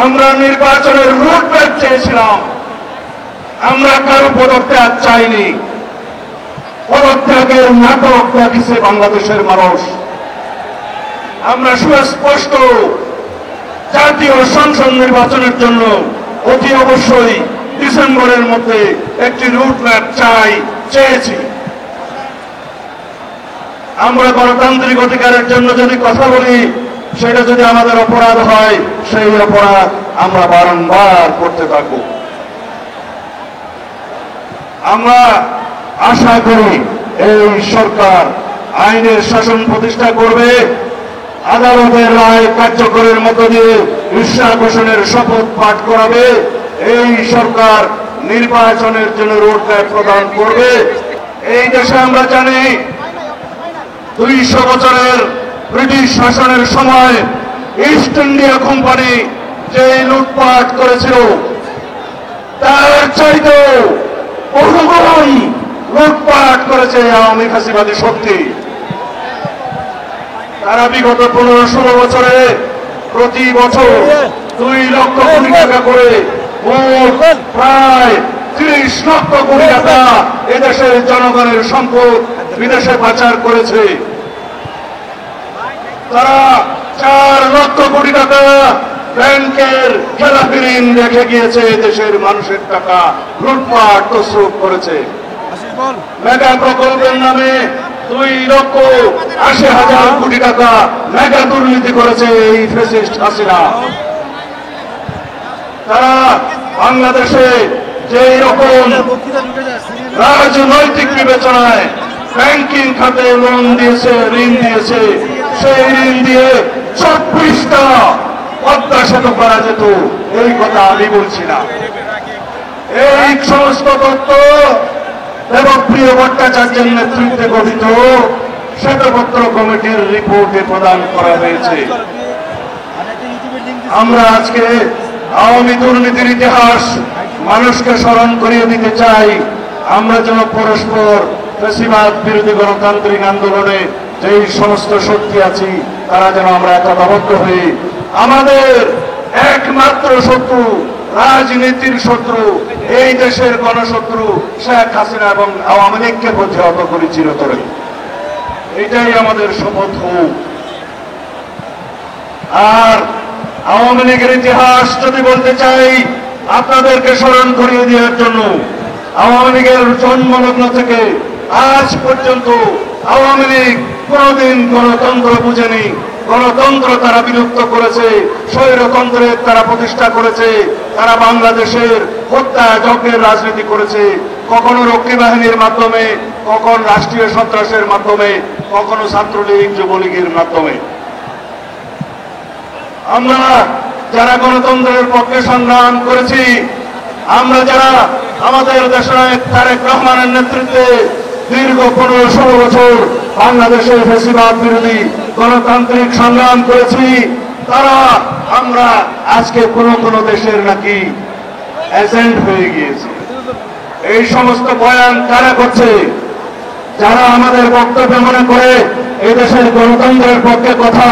আমরা নির্বাচনের রুটম্যাপ চেয়েছিলাম, আমরা কারো পদত্যাগ চাইনি। পদত্যাগের নাটক দেখেছে বাংলাদেশের মানুষ। আমরা সুস্পষ্ট জাতীয় সংসদ নির্বাচনের জন্য অতি অবশ্যই ডিসেম্বরের মধ্যে একটি রুটম্যাপ চেয়েছি। আমরা গণতান্ত্রিক অধিকারের জন্য যদি কথা বলি, সেটা যদি আমাদের অপরাধ হয়, সেই অপরাধ আমরা বারংবার করতে থাকব। আমরা আশা করি এই সরকার আইনের শাসন প্রতিষ্ঠা করবে, আদালতের রায় কার্যকরের মধ্য দিয়ে ঈশ্বর ঘোষণের শপথ পাঠ করাবে, এই সরকার নির্বাচনের জন্য রোডম্যাপ প্রদান করবে। এই দেশে আমরা জানি 200 বছরের ব্রিটিশ শাসনের সময় ইস্ট ইন্ডিয়া কোম্পানি যে লুটপাট করেছিল, তার চাইতেও বহুগুণ লুটপাট করেছে আওয়ামী ফ্যাসিবাদী শক্তি। তারা বিগত 15-16 বছরে প্রতি বছর 2 লক্ষ কোটি টাকা করে মোট প্রায় 30 লক্ষ কোটি টাকা এদেশের জনগণের সম্পদ বিদেশে পাচার করেছে। তারা 4 লক্ষ কোটি টাকা ব্যাংকের খেলাপি ঋণ রেখে গিয়েছে, দেশের মানুষের টাকা লুটপাট তছরূপ করেছে। মেগা প্রকল্পের নামে 2,80,000 কোটি টাকা মেগা দুর্নীতি করেছে এই ফ্যাসিস্ট হাসিনা। তারা বাংলাদেশে যে রকম রাজনৈতিক বিবেচনায় ব্যাংকিং খাতে লোন দিয়েছে, ঋণ দিয়েছে, সেই ঋণ দিয়ে 24টা পদ্মা সেতু করা যেত, এই কথা আমি বলছি না। এই সমস্ত তথ্য দেবপ্রিয় ভট্টাচার্যের নেতৃত্বে গঠিত শ্বেতপত্র কমিটির রিপোর্টে প্রদান করা হয়েছে। আমরা আজকে আওয়ামী দুর্নীতির ইতিহাস মানুষকে স্মরণ করিয়ে দিতে চাই। আমরা যেন পরস্পর ফ্যাসিবাদ বিরোধী গণতান্ত্রিক আন্দোলনে যেই সমস্ত শক্তি আছি, তারা যেন আমরা একতাবদ্ধ হই। আমাদের একমাত্র শত্রু, রাজনীতির শত্রু, এই দেশের গণশত্রু শেখ হাসিনা এবং আওয়ামী লীগকে প্রতিহত করি চিরতরে। এটাই আমাদের শপথ হোক। আর আওয়ামী লীগের ইতিহাস যদি বলতে চাই, আপনাদেরকে স্মরণ করিয়ে দেওয়ার জন্য, আওয়ামী লীগের জন্মলগ্ন থেকে আজ পর্যন্ত আওয়ামী লীগ কোনদিন গণতন্ত্র বুঝেনি। গণতন্ত্র তারা বিলুপ্ত করেছে, স্বৈরতন্ত্রের তারা প্রতিষ্ঠা করেছে। তারা বাংলাদেশের হত্যা যজ্ঞের রাজনীতি করেছে, কখনো রক্ষী বাহিনীর মাধ্যমে, কখন রাষ্ট্রীয় সন্ত্রাসের মাধ্যমে, কখনো ছাত্রলীগ যুবলীগের মাধ্যমে। আমরা যারা গণতন্ত্রের পক্ষে সংগ্রাম করেছি, আমরা যারা আমাদের দেশনায়ক তারেক রহমানের নেতৃত্বে দীর্ঘ 15-16 বছর বাংলাদেশের ফ্যাসিবাদ বিরোধী গণতান্ত্রিক সংগ্রাম করেছি, তারা আমরা আজকে কোন দেশের নাকি এজেন্ট হয়ে গিয়েছি। এই সমস্ত বয়ান কারা করছে? যারা আমাদের বক্তব্য মনে করে এদেশের গণতন্ত্রের পক্ষে কথা,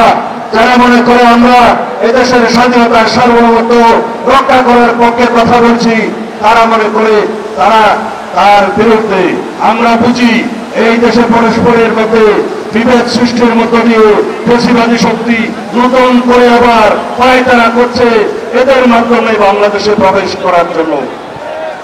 যারা মনে করে আমরা এদেশের স্বাধীনতার সার্বভৌমত্ব রক্ষা করার পক্ষে কথা বলছি, তারা মনে করে তারা তার বিরুদ্ধে। আমরা বুঝি এই দেশে পরস্পরের মধ্যে বিভেদ সৃষ্টির মধ্য দিয়ে ফ্যাসিবাদী শক্তি নতুন করে আবার পায়তারা করছে এদের মাধ্যমে বাংলাদেশে প্রবেশ করার জন্য।